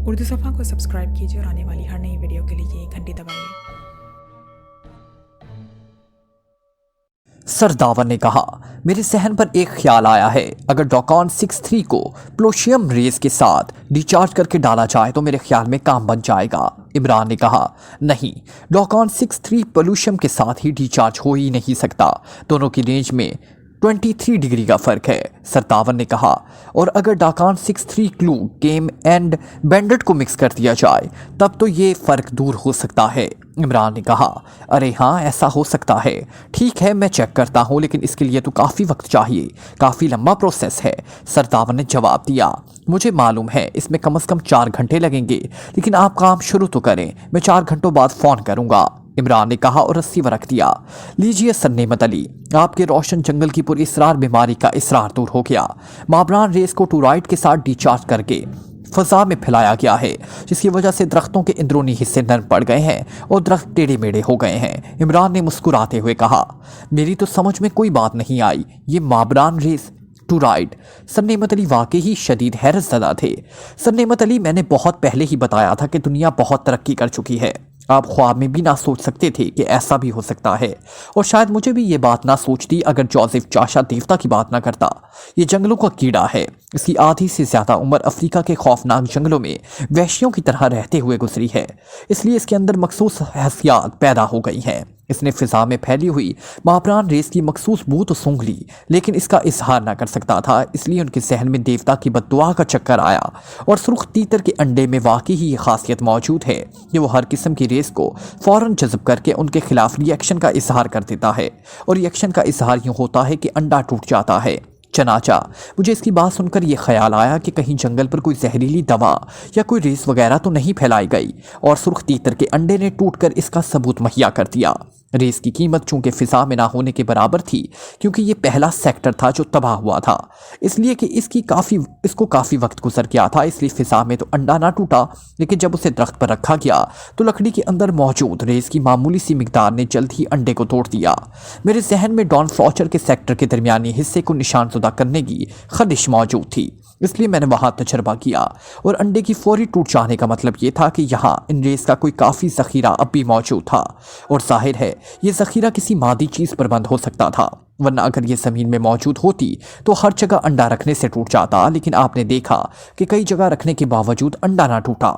उर्दू सफ़ा को सब्सक्राइब कीजिए और आने वाली हर नई वीडियो के लिए घंटी दबाइए। सरदावर ने कहा, मेरे जहन पर एक ख्याल आया है, अगर डॉकॉन 63 को प्लोशियम रेस के साथ डिस्चार्ज करके डाला जाए तो मेरे ख्याल में काम बन जाएगा। इमरान ने कहा, नहीं, डॉकॉन 63 पोल्यूशन के साथ ही डिस्चार्ज हो ही नहीं सकता। दोनों की रेंज में 23 डिग्री का फ़र्क है। सरदावर ने कहा, और अगर डॉकॉन 63 क्लू गेम एंड बैंडेड को मिक्स कर दिया जाए तब तो ये फ़र्क दूर हो सकता है। इमरान ने कहा, अरे हाँ, ऐसा हो सकता है। ठीक है, मैं चेक करता हूँ, लेकिन इसके लिए तो काफ़ी वक्त चाहिए, काफ़ी लंबा प्रोसेस है। सरदावर ने जवाब दिया, मुझे मालूम है इसमें कम से कम 4 घंटे लगेंगे, लेकिन आप काम शुरू तो करें, मैं 4 घंटों बाद फ़ोन करूँगा। इमरान ने कहा और रस्सी रख दिया। लीजिए सर नेमत अली, आपके रोशन जंगल की पूरी इसरार बीमारी का इसरार दूर हो गया। माबरान रेस को टूराइड के साथ डिस्चार्ज करके फ़ज़ा में फैलाया गया है, जिसकी वजह से दरख्तों के अंदरूनी हिस्से नरम पड़ गए हैं और दरख्त टेढ़े मेढ़े हो गए हैं। इमरान ने मुस्कुराते हुए कहा, मेरी तो समझ में कोई बात नहीं आई, ये माबरान रेस टूराइड। सर नेमत अली वाकई ही शदीद हैरत ज़दा थे। सर नेमत अली, मैंने बहुत पहले ही बताया था कि दुनिया बहुत तरक्की कर चुकी है। आप ख्वाब में भी ना सोच सकते थे कि ऐसा भी हो सकता है, और शायद मुझे भी ये बात ना सोचती अगर जोसेफ चाशा देवता की बात ना करता। ये जंगलों का कीड़ा है, इसकी आधी से ज़्यादा उम्र अफ्रीका के खौफनाक जंगलों में वहशियों की तरह रहते हुए गुजरी है, इसलिए इसके अंदर मखसूस हैसियत पैदा हो गई हैं। इसने फ़िज़ा में फैली हुई माबरान रेस की मखसूस बू तो सूंघ ली, लेकिन इसका इजहार ना कर सकता था, इसलिए उनके जहन में देवता की बद्दुआ का चक्कर आया। और सुर्ख तीतर के अंडे में वाकई ही ये खासियत मौजूद है कि वो हर किस्म की रेस को फ़ौरन जज़ब करके उनके खिलाफ रिएक्शन का इजहार कर देता है, और रिएक्शन का इजहार यूँ होता है कि अंडा टूट जाता है। चनाचा मुझे इसकी बात सुनकर यह ख्याल आया कि कहीं जंगल पर कोई जहरीली दवा या कोई रेस वगैरह तो नहीं फैलाई गई, और सुर्ख तीतर के अंडे ने टूटकर इसका सबूत मुहैया कर दिया। रेस की कीमत चूंकि फ़िज़ा में ना होने के बराबर थी, क्योंकि ये पहला सेक्टर था जो तबाह हुआ था, इसलिए कि इसको काफ़ी वक्त गुजर गया था, इसलिए फ़िज़ा में तो अंडा ना टूटा, लेकिन जब उसे दरख्त पर रखा गया तो लकड़ी के अंदर मौजूद रेस की मामूली सी मिकदार ने जल्द ही अंडे को तोड़ दिया। मेरे जहन में डॉन फ्लॉचर के सेक्टर के दरमियानी हिस्से को निशानजुदा करने की खदिश मौजूद थी, इसलिए मैंने वहाँ तजर्बा किया, और अंडे की फौरी टूट जाने का मतलब ये था कि यहाँ इन रेस का कोई काफ़ी ज़ख़ीरा अब भी मौजूद था, और जाहिर है ये ज़ख़ीरा किसी मादी चीज़ पर बंद हो सकता था, वरना अगर ये ज़मीन में मौजूद होती तो हर जगह अंडा रखने से टूट जाता। लेकिन आपने देखा कि कई जगह रखने के बावजूद अंडा ना टूटा,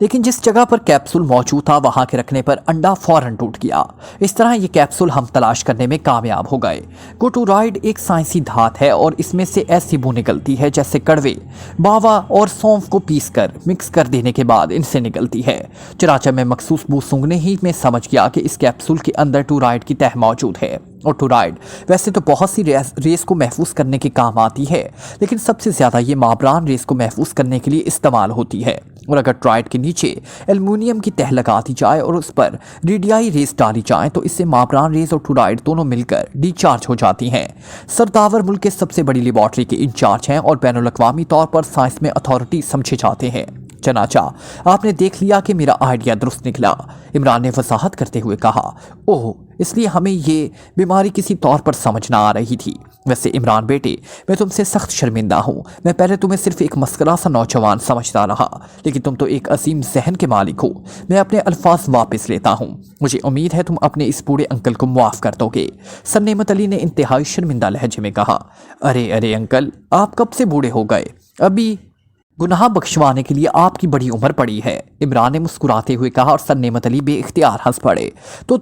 लेकिन जिस जगह पर कैप्सूल मौजूद था वहाँ के रखने पर अंडा फ़ौरन टूट गया। इस तरह ये कैप्सूल हम तलाश करने में कामयाब हो गए। गोटूराइड एक साइंसी धात है, और इसमें से ऐसी बू निकलती है जैसे कड़वे, बावा और सौंफ को पीसकर मिक्स कर देने के बाद इनसे निकलती है। चनाचा मैं मखसूस बू सूंघने ही में समझ गया कि इस कैप्सूल के अंदर टूराइड की तह मौजूद है। और टूराइड वैसे तो बहुत सी रेस को महफूज करने के काम आती है, लेकिन सबसे ज़्यादा ये माबरान रेस को महफूज करने के लिए इस्तेमाल होती है। और अगर टूराइड के नीचे एल्युमिनियम की तह लगा दी जाए और उस पर रेडियाई रेस डाली जाए तो इससे माबरान रेस और टूराइड दोनों मिलकर डिस्चार्ज हो जाती हैं। सरदावर मुल्क के सबसे बड़ी लेबॉर्ट्री के इंचार्ज हैं और बैनुल-अक़वामी तौर पर साइंस में अथॉरिटी समझे जाते हैं। चनाचा आपने देख लिया कि मेरा आइडिया दुरुस्त निकला, इमरान ने वजाहत करते हुए कहा। ओह, इसलिए हमें ये बीमारी किसी तौर पर समझ ना आ रही थी। वैसे इमरान बेटे, मैं तुमसे सख्त शर्मिंदा हूँ। मैं पहले तुम्हें सिर्फ एक मस्करा सा नौजवान समझता रहा, लेकिन तुम तो एक अजीम जहन के मालिक हो। मैं अपने अल्फाज वापस लेता हूँ। मुझे उम्मीद है तुम अपने इस बूढ़े अंकल को मुआफ़ कर दोगे। सर नेमत अली ने इंतहाई शर्मिंदा लहजे में कहा, अरे अरे अंकल, आप कब से बूढ़े हो गए? अभी गुनाह बख्शवाने के लिए आपकी बड़ी उम्र पड़ी है, इमरान ने मुस्कुराते हुए कहा, और सर नेमत अली बेइख्तियार हंस पड़े। तो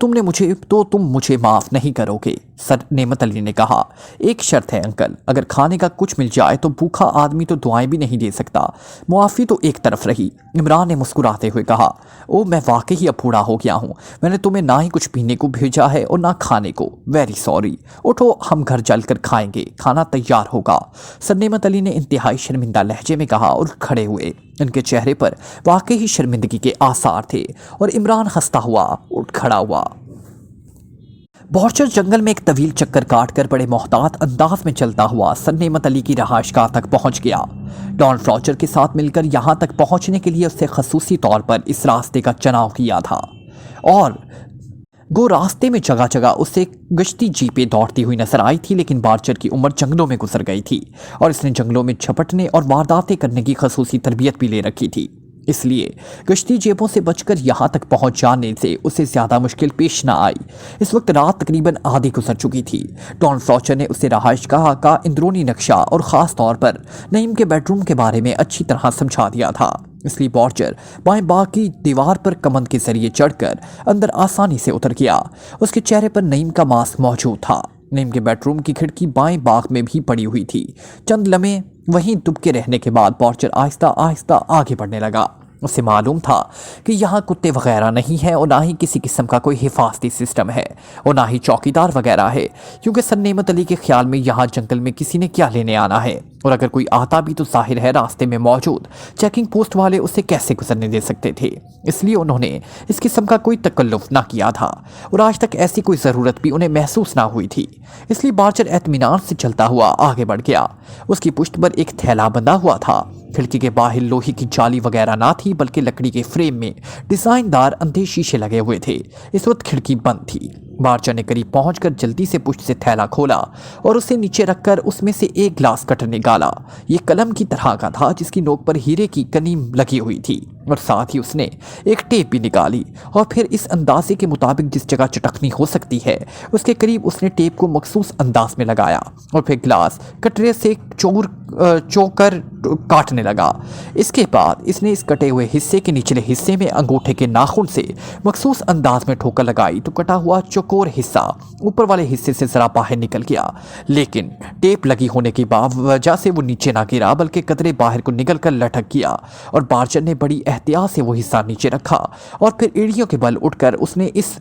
तुम मुझे माफ़ नहीं करोगे? सर नेमत अली ने कहा, एक शर्त है अंकल, अगर खाने का कुछ मिल जाए तो भूखा आदमी तो दुआएं भी नहीं दे सकता। मुआफ़ी तो एक तरफ रही, इमरान ने मुस्कुराते हुए कहा। ओ, मैं वाकई ही अब बूढ़ा हो गया हूँ। मैंने तुम्हें ना ही कुछ पीने को भेजा है और ना खाने को। Very sorry. उठो, हम घर चलकर खाएंगे, खाना तैयार होगा। सर नेमत अली ने इंतहाई शर्मिंदा लहजे में कहा और खड़े हुए। उनके चेहरे पर वाकई ही शर्मिंदगी के आसार थे, और इमरान हंसता हुआ उठ खड़ा हुआ। बॉर्चर जंगल में एक तवील चक्कर काटकर बड़े मोहतात अंदाज में चलता हुआ सर नेमत अली की रहायशगाह तक पहुंच गया। डॉन फ्लॉचर के साथ मिलकर यहां तक पहुंचने के लिए उससे खसूसी तौर पर इस रास्ते का चुनाव किया था, और गो रास्ते में जगह जगह उसे गश्ती जीपें दौड़ती हुई नजर आई थी, लेकिन बार्चर की उम्र जंगलों में गुजर गई थी और इसने जंगलों में झपटने और वारदातें करने की खसूसी तरबियत भी ले रखी थी। اس لیے گشتی جیبوں سے بچ کر یہاں تک پہنچ جانے سے اسے زیادہ مشکل پیش نہ آئی۔ اس وقت رات تقریباً آدھی گزر چکی تھی۔ ڈان فلاچر نے اسے رہائش گاہ کا اندرونی نقشہ اور خاص طور پر نعیم کے بیڈ روم کے بارے میں اچھی طرح سمجھا دیا تھا، اس لیے بارچر بائیں باغ کی دیوار پر کمند کے ذریعے چڑھ کر اندر آسانی سے اتر گیا۔ اس کے چہرے پر نعیم کا ماسک موجود تھا۔ نعیم کے بیڈ روم کی کھڑکی بائیں باغ میں بھی پڑی ہوئی تھی۔ چند لمحے وہیں دبکے رہنے کے بعد بارچر آہستہ آہستہ آگے بڑھنے لگا۔ اسے معلوم تھا کہ یہاں کتے وغیرہ نہیں ہیں اور نہ ہی کسی قسم کا کوئی حفاظتی سسٹم ہے اور نہ ہی چوکیدار وغیرہ ہے، کیونکہ سر نعمت علی کے خیال میں یہاں جنگل میں کسی نے کیا لینے آنا ہے، اور اگر کوئی آتا بھی تو ظاہر ہے راستے میں موجود چیکنگ پوسٹ والے اسے کیسے گزرنے دے سکتے تھے، اس لیے انہوں نے اس قسم کا کوئی تکلف نہ کیا تھا اور آج تک ایسی کوئی ضرورت بھی انہیں محسوس نہ ہوئی تھی۔ اس لیے بارچر اطمینان سے چلتا ہوا آگے بڑھ گیا۔ اس کی پشت پر ایک تھیلا بندھا ہوا تھا۔ کھڑکی کے باہر لوہے کی جالی وغیرہ نہ تھی بلکہ لکڑی کے فریم میں ڈیزائن دار اندھے شیشے لگے ہوئے تھے۔ اس وقت کھڑکی بند تھی۔ بارچر نے قریب پہنچ کر جلدی سے پشت سے تھیلا کھولا اور اسے نیچے رکھ کر اس میں سے ایک گلاس کٹر نکالا۔ یہ قلم کی طرح کا تھا جس کی نوک پر ہیرے کی کنی لگی ہوئی تھی، اور ساتھ ہی اس نے ایک ٹیپ بھی نکالی اور پھر اس اندازے کے مطابق جس جگہ چٹکنی ہو سکتی ہے اس کے قریب اس نے ٹیپ کو مخصوص انداز میں لگایا اور پھر گلاس کٹرے سے چوکر کاٹنے لگا۔ اس کے بعد اس نے اس کٹے ہوئے حصے کے نچلے حصے میں انگوٹھے کے ناخن سے مخصوص انداز میں ٹھوکر لگائی تو کٹا ہوا چوکور حصہ اوپر والے حصے سے ذرا باہر نکل گیا، لیکن ٹیپ لگی ہونے کی وجہ سے وہ نیچے نہ گرا بلکہ قدرے باہر کو نکل کر لٹک گیا، اور بارچر نے بڑی احتیاط سے وہ حصہ نیچے رکھا اور پھر ایڑیوں کے بل اٹھ کر اس نے اس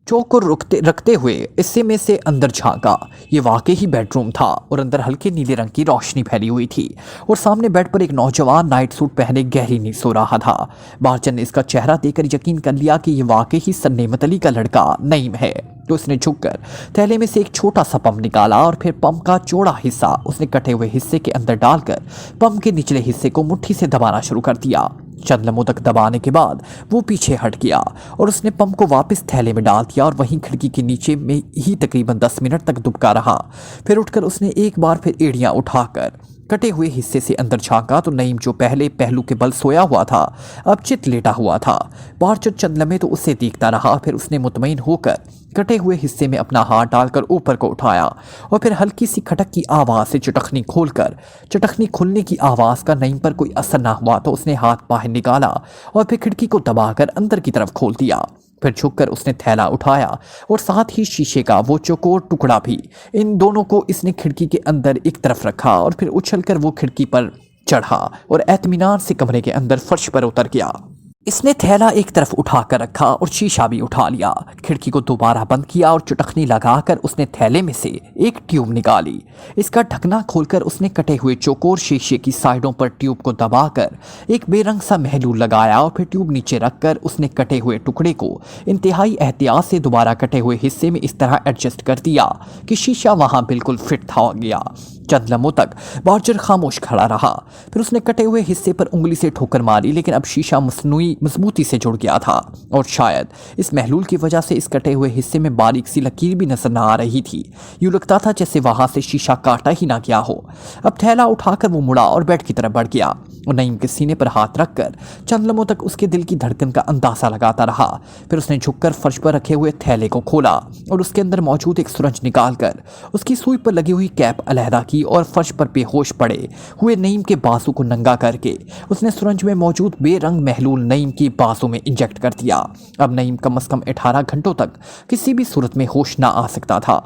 چوک کو رکھتے ہوئے حصے میں سے اندر جھانکا۔ یہ واقعی ہی بیڈ روم تھا اور اندر ہلکے نیلے رنگ کی روشنی پھیلی ہوئی تھی اور سامنے بیڈ پر ایک نوجوان نائٹ سوٹ پہنے گہری نیند سو رہا تھا۔ بارچر نے اس کا چہرہ دیکھ کر یقین کر لیا کہ یہ واقعی ہی سر نعمت علی کا لڑکا نعیم ہے، تو اس نے جھک کر تھیلے میں سے ایک چھوٹا سا پمپ نکالا اور پھر پمپ کا چوڑا حصہ اس نے کٹے ہوئے حصے کے اندر ڈال کر پمپ کے نچلے حصے کو مٹھی سے دبانا شروع کر دیا۔ چند لمحوں تک دبانے کے بعد وہ پیچھے ہٹ گیا اور اس نے پمپ کو واپس تھیلے میں ڈال دیا اور وہیں کھڑکی کے نیچے میں ہی تقریباً 10 منٹ تک دبکا رہا۔ پھر اٹھ کر اس نے ایک بار پھر ایڑیاں اٹھا کر کٹے ہوئے حصے سے اندر جھانکا تو نعیم جو پہلے پہلو کے بل سویا ہوا تھا اب چت لیٹا ہوا تھا۔ بارچر چند لمحے تو اسے دیکھتا رہا، پھر اس نے مطمئن ہو کر کٹے ہوئے حصے میں اپنا ہاتھ ڈال کر اوپر کو اٹھایا اور پھر ہلکی سی کھٹک کی آواز سے چٹخنی کھلنے کی آواز کا نعیم پر کوئی اثر نہ ہوا تو اس نے ہاتھ باہر نکالا اور پھر کھڑکی کو دبا کر اندر کی طرف کھول دیا۔ پھر جھک کر اس نے تھیلا اٹھایا اور ساتھ ہی شیشے کا وہ چوکور ٹکڑا بھی، ان دونوں کو اس نے کھڑکی کے اندر ایک طرف رکھا اور پھر اچھل کر وہ کھڑکی پر چڑھا اور اطمینان سے کمرے کے اندر فرش پر اتر گیا۔ اس نے تھیلا ایک طرف اٹھا کر رکھا اور شیشہ بھی اٹھا لیا، کھڑکی کو دوبارہ بند کیا اور چٹخنی لگا کر اس نے تھیلے میں سے ایک ٹیوب نکالی۔ اس کا ڈھکنا کھول کر اس نے کٹے ہوئے چوکور شیشے کی سائیڈوں پر ٹیوب کو دبا کر ایک بے رنگ سا محلول لگایا اور پھر ٹیوب نیچے رکھ کر اس نے کٹے ہوئے ٹکڑے کو انتہائی احتیاط سے دوبارہ کٹے ہوئے حصے میں اس طرح ایڈجسٹ کر دیا کہ شیشہ وہاں بالکل فٹ ہو گیا۔ چند لمحوں تک بارچر خاموش کھڑا رہا، پھر اس نے کٹے ہوئے حصے پر انگلی سے ٹھوکر ماری، لیکن اب شیشہ مصنوعی مضبوطی سے جڑ گیا تھا اور شاید اس محلول کی وجہ سے اس کٹے ہوئے حصے میں باریک سی لکیر بھی نظر نہ آ رہی تھی۔ یوں لگتا تھا جیسے وہاں سے شیشہ کاٹا ہی نہ گیا ہو۔ اب تھیلا اٹھا کر وہ مڑا اور بیڈ کی طرف بڑھ گیا اور نعیم کے سینے پر ہاتھ رکھ کر چند لمحوں تک اس کے دل کی دھڑکن کا اندازہ لگاتا رہا۔ پھر اس نے جھک کر فرش پر رکھے ہوئے تھیلے کو کھولا اور اس کے اندر موجود ایک سرنج نکال کر اس کی سوئی پر لگی ہوئی کیپ علیحدہ کی اور فرش پر بے ہوش پڑے ہوئے نعیم کے بازو کو ننگا کر کے اس نے سرنج میں موجود بے رنگ محلول نعیم کی بازو میں انجیکٹ کر دیا۔ اب نعیم کم از کم 18 گھنٹوں تک کسی بھی صورت میں ہوش نہ آ سکتا تھا۔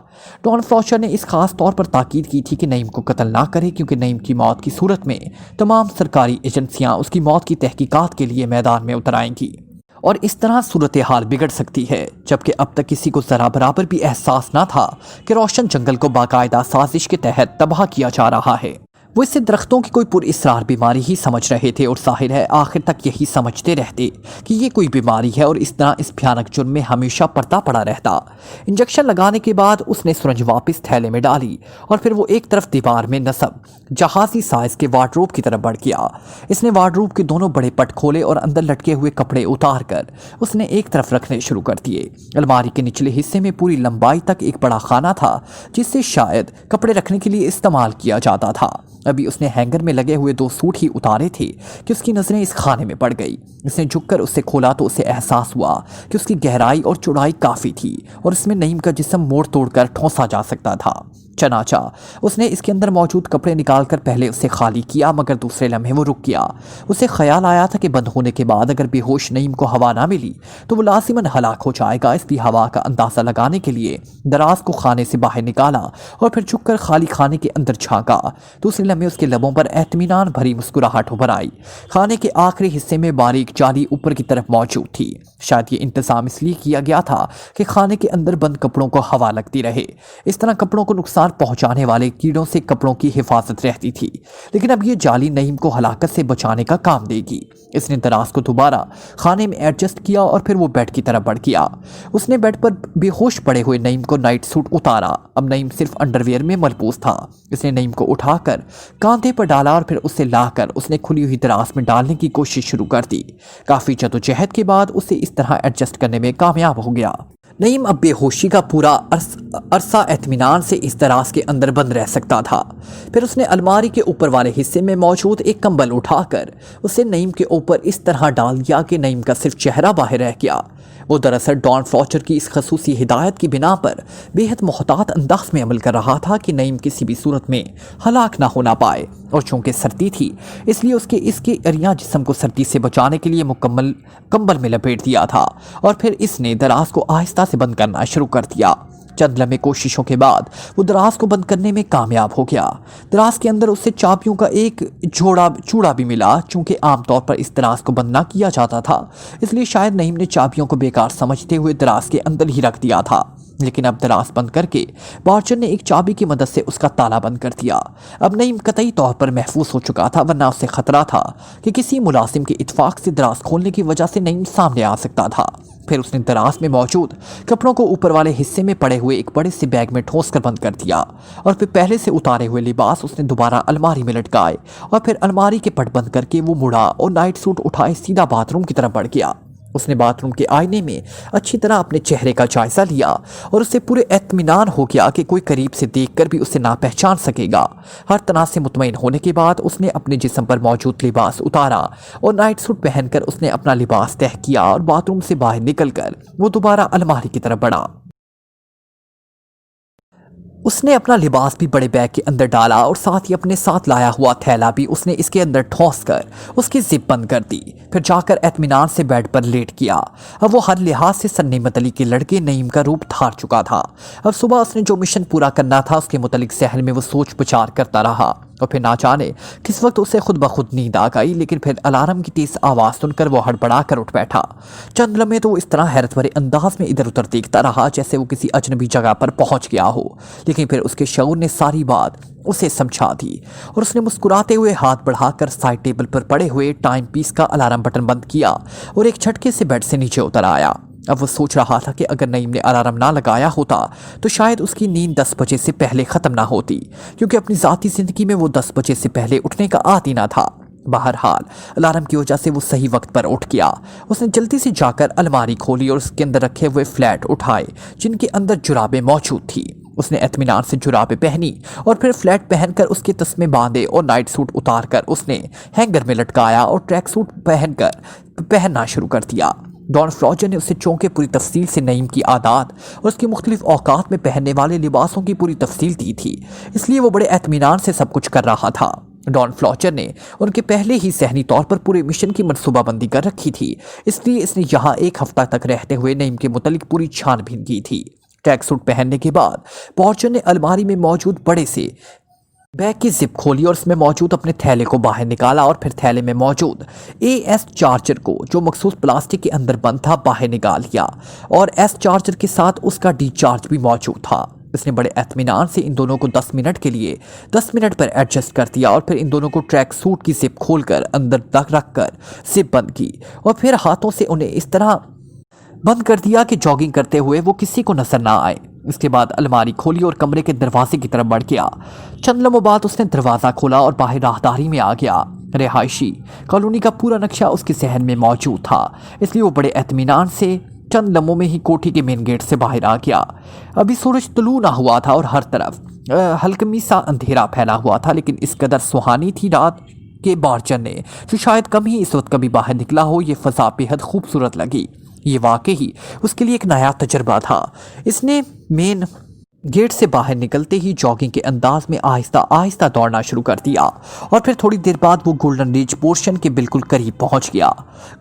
ڈان فلاچر نے اس خاص طور پر تاکید کی تھی کہ نعیم کو قتل نہ کرے، کیونکہ نعیم کی موت کی صورت میں تمام سرکاری ایجنسیاں اس کی موت کی تحقیقات کے لیے میدان میں اتر آئیں گی اور اس طرح صورتحال بگڑ سکتی ہے، جبکہ اب تک کسی کو ذرا برابر بھی احساس نہ تھا کہ روشن جنگل کو باقاعدہ سازش کے تحت تباہ کیا جا رہا ہے۔ وہ اسے درختوں کی کوئی پر اسرار بیماری ہی سمجھ رہے تھے اور ظاہر ہے آخر تک یہی سمجھتے رہتے کہ یہ کوئی بیماری ہے اور اس طرح اس بھیانک جرم میں ہمیشہ پردہ پڑا رہتا۔ انجیکشن لگانے کے بعد اس نے سرنج واپس تھیلے میں ڈالی اور پھر وہ ایک طرف دیوار میں نصب جہازی سائز کے وارڈروب کی طرف بڑھ گیا۔ اس نے وارڈروب کے دونوں بڑے پٹ کھولے اور اندر لٹکے ہوئے کپڑے اتار کر اس نے ایک طرف رکھنے شروع کر دیے۔ الماری کے نچلے حصے میں پوری لمبائی تک ایک بڑا خانہ تھا جس سے شاید کپڑے رکھنے کے لیے استعمال کیا جاتا تھا۔ ابھی اس نے ہینگر میں لگے ہوئے 2 سوٹ ہی اتارے تھے کہ اس کی نظریں اس خانے میں پڑ گئی۔ اس نے جھک کر اسے کھولا تو اسے احساس ہوا کہ اس کی گہرائی اور چوڑائی کافی تھی اور اس میں نعیم کا جسم موڑ توڑ کر ٹھونسا جا سکتا تھا۔ چنانچہ اس نے اس کے اندر موجود کپڑے نکال کر پہلے اسے خالی کیا، مگر دوسرے لمحے وہ رک گیا۔ اسے خیال آیا تھا کہ بند ہونے کے بعد اگر بے ہوش نعیم کو ہوا نہ ملی تو وہ لازماً ہلاک ہو جائے گا، اس لیے ہوا کا اندازہ لگانے کے لیے دراز کو خانے سے باہر نکالا اور پھر جھک کر خالی خانے کے اندر جھانکا۔ دوسرے لمحے اس کے لبوں پر اطمینان بھری مسکراہٹ ابھر آئی۔ خانے کے آخری حصے میں باریک جالی اوپر کی طرف موجود تھی۔ شاید یہ انتظام اس لیے کیا گیا تھا کہ خانے کے اندر بند کپڑوں کو ہوا لگتی رہے، اس طرح کپڑوں کو نقصان پہنچانے والے کیڑوں سے کپڑوں کی حفاظت رہتی تھی۔ لیکن اب یہ جالی نعیم کو ہلاکت سے بچانے کا کام دے گی۔ اس نے دراز کو دوبارہ خانے میں ایڈجسٹ کیا اور پھر وہ بیڈ کی طرف بڑھ گیا۔ اس نے بیڈ پر بے ہوش پڑے ہوئے نعیم کو نائٹ سوٹ اتارا۔ اب نعیم صرف انڈر ویئر میں ملبوس تھا۔ اس نے نعیم کو اٹھا کر کاندھے پر ڈالا اور پھر اسے لا کر اس نے کھلی ہوئی دراز میں ڈالنے کی کوشش شروع کر دی۔ کافی جدوجہد کے بعد اسے اس طرح ایڈجسٹ کرنے میں کامیاب ہو گیا۔ نعیم اب بے ہوشی کا پورا عرصہ اطمینان سے اس دراز کے اندر بند رہ سکتا تھا۔ پھر اس نے الماری کے اوپر والے حصے میں موجود ایک کمبل اٹھا کر اسے نعیم کے اوپر اس طرح ڈال دیا کہ نعیم کا صرف چہرہ باہر رہ گیا۔ وہ دراصل ڈان فلیچر کی اس خصوصی ہدایت کی بنا پر بے حد محتاط انداز میں عمل کر رہا تھا کہ نعیم کسی بھی صورت میں ہلاک نہ ہونا پائے، اور چونکہ سردی تھی اس لیے اس کے اریاں جسم کو سردی سے بچانے کے لیے مکمل کمبل میں لپیٹ دیا تھا، اور پھر اس نے دراز کو آہستہ سے بند کرنا شروع کر دیا۔ چند لمحے کوششوں کے بعد وہ دراز کو بند کرنے میں کامیاب ہو گیا۔ دراز کے اندر اسے چابیوں کا ایک چوڑا بھی ملا۔ چونکہ عام طور پر اس دراز کو بند نہ کیا جاتا تھا، اس لیے شاید نعیم نے چابیوں کو بیکار سمجھتے ہوئے دراز کے اندر ہی رکھ دیا تھا۔ لیکن اب دراز بند کر کے بارچر نے ایک چابی کی مدد سے اس کا تالا بند کر دیا۔ اب نعیم قطعی طور پر محفوظ ہو چکا تھا، ورنہ اسے خطرہ تھا کہ کسی ملازم کے اتفاق سے دراز کھولنے کی وجہ سے نعیم سامنے آ سکتا تھا۔ پھر اس نے دراز میں موجود کپڑوں کو اوپر والے حصے میں پڑے ہوئے ایک بڑے سے بیگ میں ٹھونس کر بند کر دیا، اور پھر پہلے سے اتارے ہوئے لباس اس نے دوبارہ الماری میں لٹکائے، اور پھر الماری کے پٹ بند کر کے وہ مڑا اور نائٹ سوٹ اٹھائے سیدھا باتھ روم کی طرف بڑھ گیا۔ اس نے باتھ روم کے آئینے میں اچھی طرح اپنے چہرے کا جائزہ لیا اور اسے پورے اطمینان ہو گیا کہ کوئی قریب سے دیکھ کر بھی اسے نہ پہچان سکے گا۔ ہر طرح سے مطمئن ہونے کے بعد اس نے اپنے جسم پر موجود لباس اتارا اور نائٹ سوٹ پہن کر اس نے اپنا لباس طے کیا اور باتھ روم سے باہر نکل کر وہ دوبارہ الماری کی طرف بڑھا۔ اس نے اپنا لباس بھی بڑے بیگ کے اندر ڈالا اور ساتھ ہی اپنے ساتھ لایا ہوا تھیلا بھی اس نے اس کے اندر ٹھونس کر اس کی زپ بند کر دی۔ پھر جا کر اطمینان سے بیڈ پر لیٹ گیا۔ اب وہ ہر لحاظ سے سنی متلی کے لڑکے نعیم کا روپ دھار چکا تھا۔ اب صبح اس نے جو مشن پورا کرنا تھا اس کے متعلق ذہن میں وہ سوچ بچار کرتا رہا، اور پھر نہ جانے کس وقت اسے خود بخود نیند آ گئی۔ لیکن پھر الارم کی تیز آواز سن کر وہ ہڑبڑا کر اٹھ بیٹھا۔ چند لمحے تو وہ اس طرح حیرت بھرے انداز میں ادھر ادھر دیکھتا رہا جیسے وہ کسی اجنبی جگہ پر پہنچ گیا ہو، لیکن پھر اس کے شعور نے ساری بات اسے سمجھا دی، اور اس نے مسکراتے ہوئے ہاتھ بڑھا کر سائڈ ٹیبل پر پڑے ہوئے ٹائم پیس کا الارم بٹن بند کیا اور ایک جھٹکے سے بیڈ سے نیچے اتر آیا۔ اب وہ سوچ رہا تھا کہ اگر نعیم نے الارم نہ لگایا ہوتا تو شاید اس کی نیند 10 بجے سے پہلے ختم نہ ہوتی، کیونکہ اپنی ذاتی زندگی میں وہ 10 بجے سے پہلے اٹھنے کا عادی نہ تھا۔ بہرحال الارم کی وجہ سے وہ صحیح وقت پر اٹھ گیا۔ اس نے جلدی سے جا کر الماری کھولی اور اس کے اندر رکھے ہوئے فلیٹ اٹھائے جن کے اندر جرابیں موجود تھی۔ اس نے اطمینان سے جرابیں پہنی اور پھر فلیٹ پہن کر اس کے تسمے باندھے اور نائٹ سوٹ اتار کر اس نے ہینگر میں لٹکایا اور ٹریک سوٹ پہننا شروع کر دیا۔ ڈان فلیچر نے اسے چونکہ پوری تفصیل سے نعیم کی عادات اور اس کی مختلف اوقات میں پہننے والے لباسوں کی پوری تفصیل دی تھی، اس لیے وہ بڑے اطمینان سے سب کچھ کر رہا تھا۔ ڈان فلیچر نے ان کے پہلے ہی ذہنی طور پر پورے مشن کی منصوبہ بندی کر رکھی تھی، اس لیے اس نے یہاں 1 ہفتہ تک رہتے ہوئے نعیم کے متعلق پوری چھان بین کی تھی۔ ٹریک سوٹ پہننے کے بعد پارچر نے الماری میں موجود بڑے سے بیگ کی زپ کھولی اور اس میں موجود اپنے تھیلے کو باہر نکالا، اور پھر تھیلے میں موجود ایس چارجر کو جو مخصوص پلاسٹک کے اندر بند تھا باہر نکال لیا، اور ایس چارجر کے ساتھ اس کا ڈی چارج بھی موجود تھا۔ اس نے بڑے اطمینان سے ان دونوں کو 10 منٹ کے لیے 10 منٹ پر ایڈجسٹ کر دیا، اور پھر ان دونوں کو ٹریک سوٹ کی زپ کھول کر اندر رکھ کر زپ بند کی، اور پھر ہاتھوں سے انہیں اس طرح بند کر دیا کہ جاگنگ کرتے ہوئے وہ کسی کو نظر نہ آئے۔ اس کے بعد الماری کھولی اور کمرے کے دروازے کی طرف بڑھ گیا۔ چند لمحوں بعد اس نے دروازہ کھولا اور باہر راہداری میں آ گیا۔ رہائشی کالونی کا پورا نقشہ اس کے ذہن میں موجود تھا، اس لیے وہ بڑے اطمینان سے चंद लम्हों में ही कोठी के मेन गेट से बाहर आ गया। अभी सूरज तुलू ना हुआ था और हर तरफ हल्कमी सा अंधेरा फैला हुआ था, लेकिन इस कदर सुहानी थी रात के बारचन ने, जो शायद कम ही इस वक्त कभी बाहर निकला हो। ये फजा बेहद खूबसूरत लगी। ये वाकई उसके लिए एक नया तजर्बा था। इसने मेन गेट से बाहर निकलते ही जॉगिंग के अंदाज में आहिस्ता आहिस्ता दौड़ना शुरू कर दिया और फिर थोड़ी देर बाद वो गोल्डन रिज पोर्शन के बिल्कुल करीब पहुंच गया।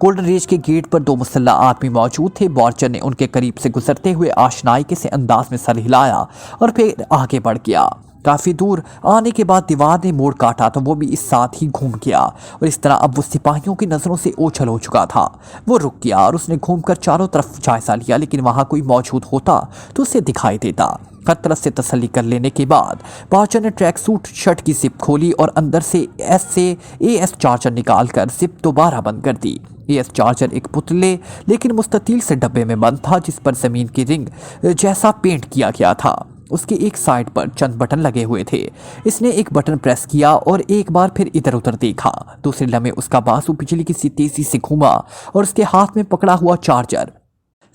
गोल्डन रिज के गेट पर 2 मुसल्ला आदमी मौजूद थे। बॉर्चर ने उनके करीब से गुजरते हुए आशनाई के से अंदाज में सर हिलाया और फिर आगे बढ़ गया। काफ़ी दूर आने के बाद दीवार ने मोड़ काटा तो वो भी इस साथ ही घूम गया और इस तरह अब वो सिपाहियों की नज़रों से ओझल हो चुका था। वो रुक गया और उसने घूमकर चारों तरफ जायजा लिया, लेकिन वहाँ कोई मौजूद होता तो उसे दिखाई देता। हर तरफ से तसल्ली कर लेने के बाद बॉर्चर ने ट्रैक सूट शर्ट की जिप खोली और अंदर से एस चार्जर निकालकर जिप दोबारा बंद कर दी। एस चार्जर एक पुतले लेकिन मुस्ततील से डब्बे में बंद था, जिस पर ज़मीन की रिंग जैसा पेंट किया गया था। उसके एक साइड पर चंद बटन लगे हुए थे। इसने एक बटन प्रेस किया और एक बार फिर इधर उधर देखा। दूसरे लम्हे उसका बाजू बिजली की सी तेजी से घूमा और उसके हाथ में पकड़ा हुआ चार्जर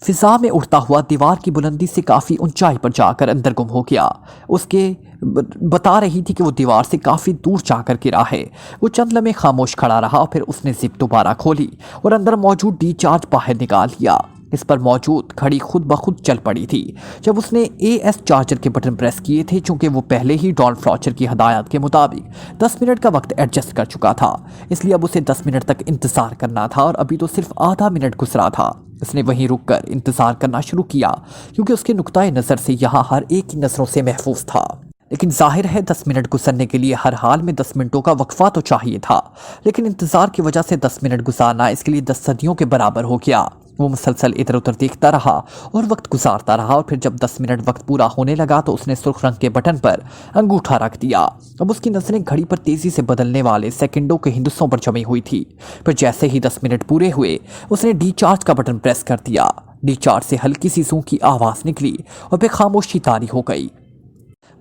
फिजा में उड़ता हुआ दीवार की बुलंदी से काफ़ी ऊंचाई पर जाकर अंदर गुम हो गया। उसके बता रही थी कि वो दीवार से काफ़ी दूर जाकर गिरा है। वो चंद लम्हे खामोश खड़ा रहा और फिर उसने जिप दोबारा खोली और अंदर मौजूद डिस्चार्ज बाहर निकाल लिया। इस पर मौजूद घड़ी खुद ब खुद चल पड़ी थी। जब उसने एस चार्जर के बटन प्रेस किए थे, चूंकि वो पहले ही डॉन फ्लॉचर की हदायत के मुताबिक 10 मिनट का वक्त एडजस्ट कर चुका था, इसलिए अब उसे 10 मिनट तक इंतज़ार करना था और अभी तो सिर्फ आधा मिनट गुजरा था। उसने वहीं रुककर इंतज़ार करना शुरू किया क्योंकि उसके नुक्ताए नज़र से यहाँ हर एक की नज़रों से महफूज था। लेकिन जाहिर है 10 मिनट गुजरने के लिए हर हाल में 10 मिनटों का वक्फा तो चाहिए था, लेकिन इंतज़ार की वजह से 10 मिनट गुजारना इसके लिए 10 सदियों के बराबर हो गया। वो मुसलसल इधर उधर देखता रहा और वक्त गुजारता रहा और फिर जब 10 मिनट वक्त पूरा होने लगा तो उसने सुर्ख रंग के बटन पर अंगूठा रख दिया। अब उसकी नज़रें घड़ी पर तेज़ी से बदलने वाले सेकंडों के हिंदुस्सों पर जमी हुई थी। फिर जैसे ही 10 मिनट पूरे हुए उसने डिस्चार्ज का बटन प्रेस कर दिया। डिस्चार्ज से हल्की सी सूं की आवाज़ निकली और फिर खामोशी तारी हो गई।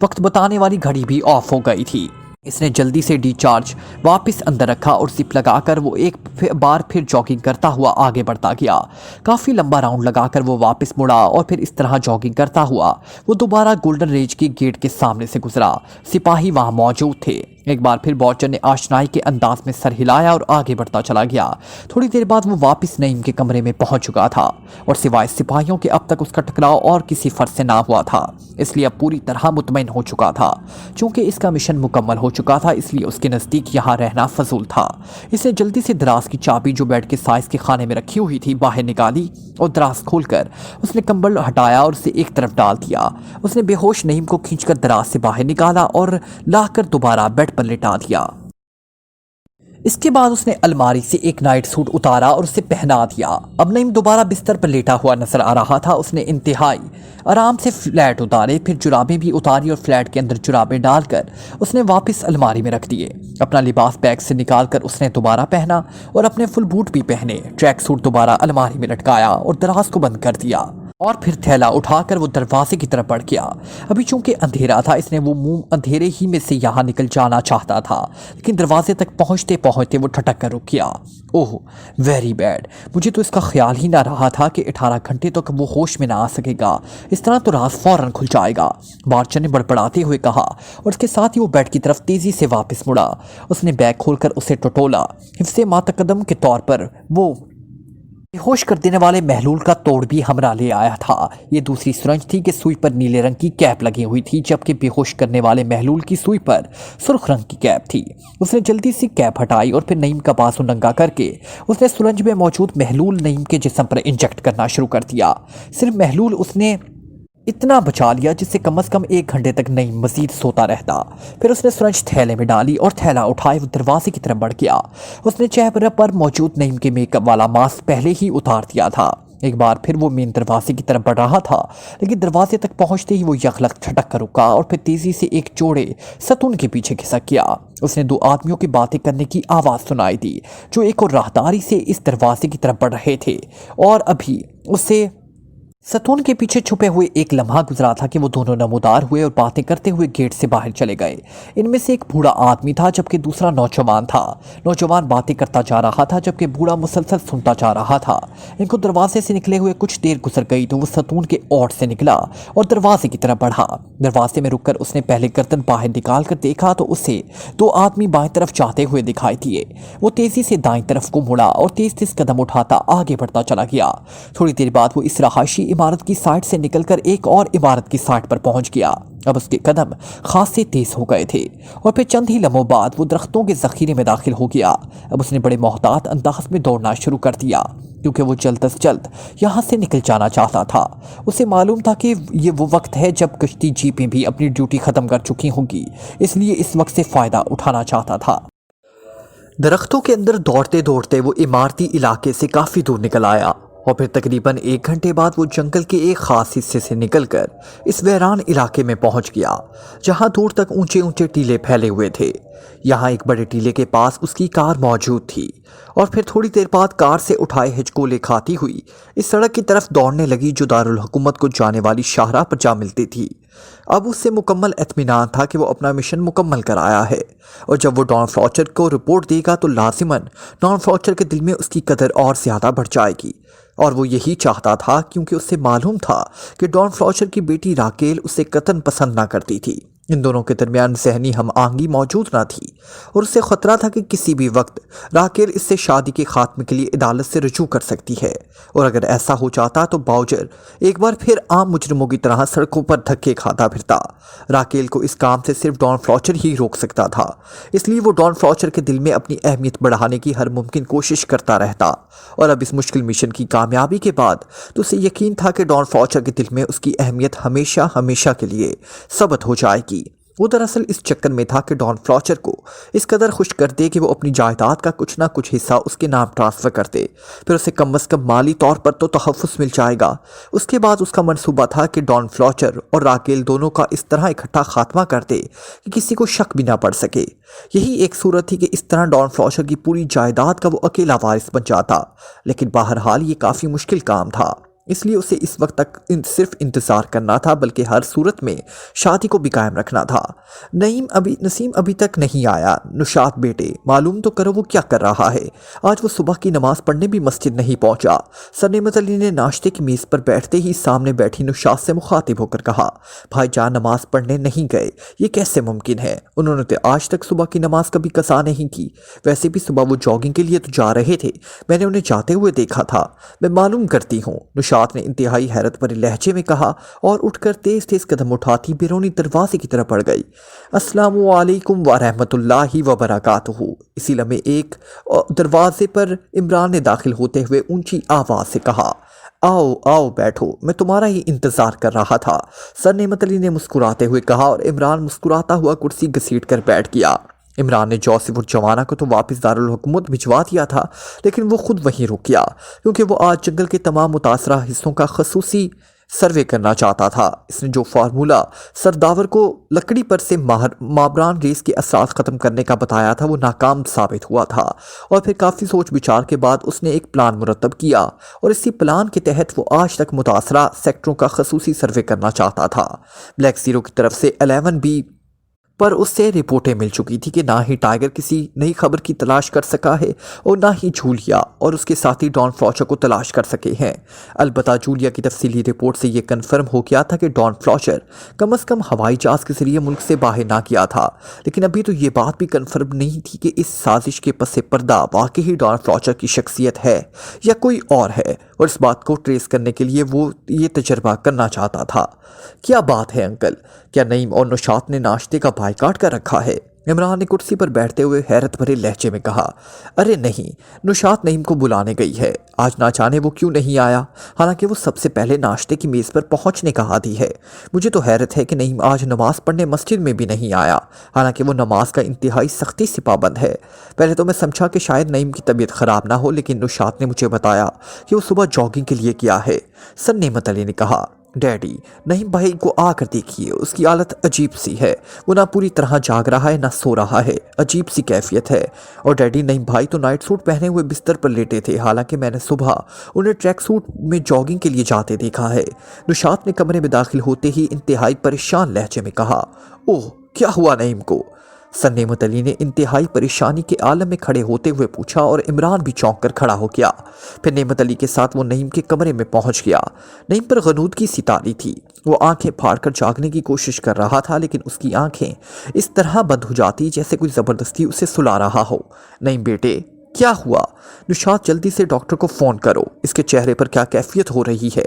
वक्त बताने वाली घड़ी भी ऑफ हो गई थी। इसने जल्दी से डिस्चार्ज वापस अंदर रखा और जिप लगाकर वो एक बार फिर जॉगिंग करता हुआ आगे बढ़ता गया। काफ़ी लंबा राउंड लगाकर वो वापस मुड़ा और फिर इस तरह जॉगिंग करता हुआ वो दोबारा गोल्डन रेज के गेट के सामने से गुजरा। सिपाही वहाँ मौजूद थे। एक बार फिर बॉर्चर ने आशनाई के अंदाज में सर हिलाया और आगे बढ़ता चला गया। थोड़ी देर बाद वो वापस नईम के कमरे में पहुंच चुका था और सिवाय सिपाहियों के अब तक उसका टकराव और किसी फर्ज से ना हुआ था, इसलिए अब पूरी तरह मुतमईन हो चुका था। चूंकि इसका मिशन मुकम्मल हो चुका था, इसलिए उसके नज़दीक यहाँ रहना फजूल था। इसने जल्दी से दराज की चाबी जो बेड के साइज के खाने में रखी हुई थी बाहर निकाली और दराज खोलकर उसने कंबल हटाया और उसे एक तरफ डाल दिया। उसने बेहोश नईम को खींचकर दराज से बाहर निकाला और लाकर दोबारा बेड पर लिटा दिया। इसके बाद उसने अलमारी से एक नाइट सूट उतारा और उसे पहना दिया। अब नईम दोबारा बिस्तर पर लेटा हुआ नजर आ रहा था। उसने इंतहाई आराम से फ्लैट उतारे, फिर जुराबें भी उतारी और फ्लैट के अंदर जुराबें डालकर उसने वापस अलमारी में रख दिए। अपना लिबास बैग से निकालकर उसने दोबारा पहना और अपने फुल बूट भी पहने। ट्रैक सूट दोबारा अलमारी में लटकाया और दराज को बंद कर दिया और फिर थैला उठाकर वो दरवाजे की तरफ बढ़ गया। अभी चूंकि अंधेरा था, इसने वो मुंह अंधेरे ही में से यहाँ निकल जाना चाहता था, लेकिन दरवाजे तक पहुँचते पहुँचते वो ठटक कर रुक गया। ओह वेरी बैड, मुझे तो इसका ख्याल ही ना रहा था कि 18 घंटे तक वो होश में ना आ सकेगा। इस तरह तो राज फौरन खुल जाएगा, बॉर्चर ने बड़बड़ाते हुए कहा और उसके साथ ही वो बेड की तरफ तेजी से वापस मुड़ा। उसने बैग खोलकर उसे टटोला। हिफ्ज़े मातकदम के तौर पर वो बेहोश कर देने वाले महलूल का तोड़ भी हमरा ले आया था। ये दूसरी सुरंज थी कि सुई पर नीले रंग की कैप लगी हुई थी, जबकि बेहोश करने वाले महलूल की सुई पर सुर्ख रंग की कैप थी। उसने जल्दी से कैप हटाई और फिर नईम का बाजू नंगा करके उसने सुरंज में मौजूद महलूल नईम के जिस्म पर इंजेक्ट करना शुरू कर दिया। सिर्फ महलूल उसने इतना बचा लिया जिससे कम से कम 1 घंटे तक नईम मजीद सोता रहता। फिर उसने सुरंज थैले में डाली और थैला उठाए वो दरवाजे की तरफ बढ़ गया। उसने चेहरे पर मौजूद नईम के मेकअप वाला मास्क पहले ही उतार दिया था। एक बार फिर वो मेन दरवाजे की तरफ बढ़ रहा था, लेकिन दरवाजे तक पहुंचते ही वो यखलक छटक कर रुका और फिर तेजी से एक चौड़े सतून के पीछे खिसक गया। उसने 2 आदमियों की बातें करने की आवाज़ सुनाई दी जो एक और राहदारी से इस दरवाजे की तरफ बढ़ रहे थे और अभी उसे ستون کے پیچھے چھپے ہوئے ایک لمحہ گزرا تھا کہ وہ دونوں نمودار ہوئے اور باتیں کرتے ہوئے گیٹ سے باہر چلے گئے۔ ان میں سے ایک بوڑھا آدمی تھا جبکہ دوسرا نوجوان تھا۔ نوجوان باتیں کرتا جا رہا تھا جبکہ بوڑھا مسلسل سنتا جا رہا تھا۔ ان کو دروازے سے نکلے ہوئے کچھ دیر گزر گئی تو وہ ستون کے اوٹ سے نکلا اور دروازے کی طرف بڑھا۔ دروازے میں رک کر اس نے پہلے گردن باہر نکال کر دیکھا تو اسے دو آدمی بائیں طرف جاتے ہوئے دکھائی دیے۔ وہ تیزی سے دائیں طرف کو مڑا اور تیز تیز قدم اٹھاتا آگے بڑھتا چلا گیا۔ تھوڑی دیر بعد وہ اس رہائشی عمارت کی سائٹ سے نکل کر ایک اور عمارت کی سائٹ پر پہنچ گیا۔ اب اس کے قدم خاصے تیز ہو گئے تھے اور پھر چند ہی لمحوں بعد وہ درختوں کے ذخیرے میں داخل ہو گیا۔ اب اس نے بڑے محتاط انداز میں دوڑنا شروع کر دیا کیونکہ وہ جلد از جلد یہاں سے نکل جانا چاہتا تھا۔ اسے معلوم تھا کہ یہ وہ وقت ہے جب کشتی جیپیں بھی اپنی ڈیوٹی ختم کر چکی ہوں گی، اس لیے اس وقت سے فائدہ اٹھانا چاہتا تھا۔ درختوں کے اندر دوڑتے دوڑتے وہ عمارتی علاقے سے کافی دور نکل آیا اور پھر تقریباً 1 گھنٹے بعد وہ جنگل کے ایک خاص حصے سے نکل کر اس ویران علاقے میں پہنچ گیا جہاں دور تک اونچے اونچے ٹیلے پھیلے ہوئے تھے۔ یہاں ایک بڑے ٹیلے کے پاس اس کی کار موجود تھی اور پھر تھوڑی دیر بعد کار سے اٹھائے ہچکولے کھاتی ہوئی اس سڑک کی طرف دوڑنے لگی جو دارالحکومت کو جانے والی شاہراہ پر جا ملتی تھی۔ اب اس سے مکمل اطمینان تھا کہ وہ اپنا مشن مکمل کر آیا ہے اور جب وہ ڈان فلاچر کو رپورٹ دے گا تو لازماً ڈان فلاچر کے دل میں اس کی قدر اور زیادہ بڑھ جائے گی، اور وہ یہی چاہتا تھا کیونکہ اسے معلوم تھا کہ ڈان فلاچر کی بیٹی راکیل اسے قطعاً پسند نہ کرتی تھی۔ ان دونوں کے درمیان ذہنی ہم آہنگی موجود نہ تھی اور اسے خطرہ تھا کہ کسی بھی وقت راکیل اس سے شادی کے خاتمے کے لیے عدالت سے رجوع کر سکتی ہے، اور اگر ایسا ہو جاتا تو باؤجر ایک بار پھر عام مجرموں کی طرح سڑکوں پر دھکے کھاتا پھرتا۔ راکیل کو اس کام سے صرف ڈان فلاچر ہی روک سکتا تھا، اس لیے وہ ڈان فلاچر کے دل میں اپنی اہمیت بڑھانے کی ہر ممکن کوشش کرتا رہتا، اور اب اس مشکل مشن کی کامیابی کے بعد تو اسے یقین تھا کہ ڈان فلاچر کے دل میں اس کی اہمیت ہمیشہ ہمیشہ کے لیے ثابت ہو جائے گی۔ وہ دراصل اس چکر میں تھا کہ ڈان فلاچر کو اس قدر خوش کر دے کہ وہ اپنی جائیداد کا کچھ نہ کچھ حصہ اس کے نام ٹرانسفر کر دے، پھر اسے کم از کم مالی طور پر تو تحفظ مل جائے گا۔ اس کے بعد اس کا منصوبہ تھا کہ ڈان فلاچر اور راکیل دونوں کا اس طرح اکٹھا خاتمہ کر دے کہ کسی کو شک بھی نہ پڑ سکے۔ یہی ایک صورت تھی کہ اس طرح ڈان فلاچر کی پوری جائیداد کا وہ اکیلا وارث بن جاتا، لیکن بہرحال یہ کافی مشکل کام تھا، اس لیے اسے اس وقت تک صرف انتظار کرنا تھا بلکہ ہر صورت میں شادی کو بھی قائم رکھنا تھا۔ نسیم ابھی تک نہیں آیا۔ نشاط بیٹے معلوم تو کرو وہ کیا کر رہا ہے۔ آج وہ صبح کی نماز پڑھنے بھی مسجد نہیں پہنچا۔ سر نعمت علی نے ناشتے کی میز پر بیٹھتے ہی سامنے بیٹھی نشاط سے مخاطب ہو کر کہا، بھائی جان نماز پڑھنے نہیں گئے، یہ کیسے ممکن ہے؟ انہوں نے آج تک صبح کی نماز کبھی قضا نہیں کی، ویسے بھی صبح وہ جاگنگ کے لیے تو جا رہے تھے، میں نے انہیں جاتے ہوئے دیکھا تھا، میں معلوم کرتی ہوں۔ نشاط نے انتہائی حیرت بھرے لہجے میں کہا اور اٹھ کر تیز تیز قدم اٹھاتی بیرونی دروازے کی طرف بڑھ گئی۔ السلام علیکم ورحمۃ اللہ وبرکاتہ۔ اسی لمحے ایک دروازے پر عمران نے داخل ہوتے ہوئے اونچی آواز سے کہا، آؤ آؤ بیٹھو، میں تمہارا ہی انتظار کر رہا تھا، سر نعمت علی نے مسکراتے ہوئے کہا، اور عمران مسکراتا ہوا کرسی گھسیٹ کر بیٹھ گیا۔ عمران نے جوسف اور جوانا کو تو واپس دارالحکومت بھجوا دیا تھا، لیکن وہ خود وہیں رک گیا کیونکہ وہ آج جنگل کے تمام متاثرہ حصوں کا خصوصی سروے کرنا چاہتا تھا۔ اس نے جو فارمولہ سرداور کو لکڑی پر سے مابران ریس کے اثرات ختم کرنے کا بتایا تھا وہ ناکام ثابت ہوا تھا، اور پھر کافی سوچ بچار کے بعد اس نے ایک پلان مرتب کیا اور اسی پلان کے تحت وہ آج تک متاثرہ سیکٹروں کا خصوصی سروے کرنا چاہتا تھا۔ بلیک زیرو کی طرف سے 11B پر اس سے رپورٹیں مل چکی تھی کہ نہ ہی ٹائیگر کسی نئی خبر کی تلاش کر سکا ہے اور نہ ہی جولیا اور اس کے ساتھی ڈان فلاچر کو تلاش کر سکے ہیں۔ البتہ جولیا کی تفصیلی رپورٹ سے یہ کنفرم ہو گیا تھا کہ ڈان فلاچر کم از کم ہوائی جہاز کے ذریعے ملک سے باہر نہ کیا تھا، لیکن ابھی تو یہ بات بھی کنفرم نہیں تھی کہ اس سازش کے پس پردہ واقعی ڈان فلاچر کی شخصیت ہے یا کوئی اور ہے، اور اس بات کو ٹریس کرنے کے لیے وہ یہ تجربہ کرنا چاہتا تھا۔ کیا بات ہے انکل، کیا نعیم اور نشاط نے ناشتے کا بائیکاٹ کر رکھا ہے؟ عمران نے کرسی پر بیٹھتے ہوئے حیرت بھرے لہجے میں کہا، ارے نہیں، نشاط نعیم کو بلانے گئی ہے، آج نہ جانے وہ کیوں نہیں آیا، حالانکہ وہ سب سے پہلے ناشتے کی میز پر پہنچنے کا عادی ہے۔ مجھے تو حیرت ہے کہ نعیم آج نماز پڑھنے مسجد میں بھی نہیں آیا، حالانکہ وہ نماز کا انتہائی سختی سے پابند ہے۔ پہلے تو میں سمجھا کہ شاید نعیم کی طبیعت خراب نہ ہو، لیکن نشاط نے مجھے بتایا کہ وہ صبح جاگنگ کے لیے کیا ہے، سر نعمت علی نے کہا۔ डैडी, नईम भाई को आकर देखिए, उसकी हालत अजीब सी है। वो ना पूरी तरह जाग रहा है ना सो रहा है, अजीब सी कैफियत है। और डैडी, नईम भाई तो नाइट सूट पहने हुए बिस्तर पर लेटे थे, हालांकि मैंने सुबह उन्हें ट्रैक सूट में जॉगिंग के लिए जाते देखा है। नुशात ने कमरे में दाखिल होते ही इंतहाई परेशान लहजे में कहा, ओह क्या हुआ नईम को? सर नेमत अली ने इंतहाई परेशानी के आलम में खड़े होते हुए पूछा और इमरान भी चौंक कर खड़ा हो गया। फिर नेमत अली के साथ वो नईम के कमरे में पहुंच गया। नईम पर गनूदगी सी तारी थी। वो आंखें फाड़कर जागने की कोशिश कर रहा था, लेकिन उसकी आंखें इस तरह बंद हो जाती जैसे कोई ज़बरदस्ती उसे सुला रहा हो। नईम बेटे, क्या हुआ? नुशात, जल्दी से डॉक्टर को फ़ोन करो, इसके चेहरे पर क्या कैफियत हो रही है।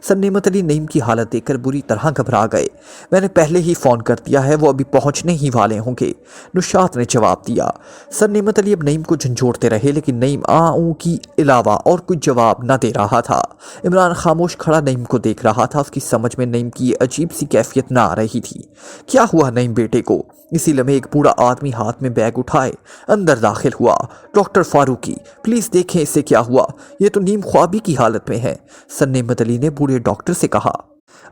सर नेमत अली नईम की हालत देखकर बुरी तरह घबरा गए। मैंने पहले ही फ़ोन कर दिया है, वो अभी पहुंचने ही वाले होंगे, नुशात ने जवाब दिया। सर नेमत अली अब नईम को झंझोड़ते रहे, लेकिन नईम ऊ की अलावा और कुछ जवाब न दे रहा था। इमरान खामोश खड़ा नईम को देख रहा था। उसकी समझ में नईम की ये अजीब सी कैफियत न आ रही थी। क्या हुआ नईम बेटे को? इसी लम्हे एक बूढ़ा आदमी हाथ में बैग उठाए अंदर दाखिल हुआ। डॉक्टर फारूकी, प्लीज़ देखें इसे क्या हुआ, ये तो नीम ख्वाबी की हालत में है। सर नेमत अली ने बूढ़े डॉक्टर से कहा,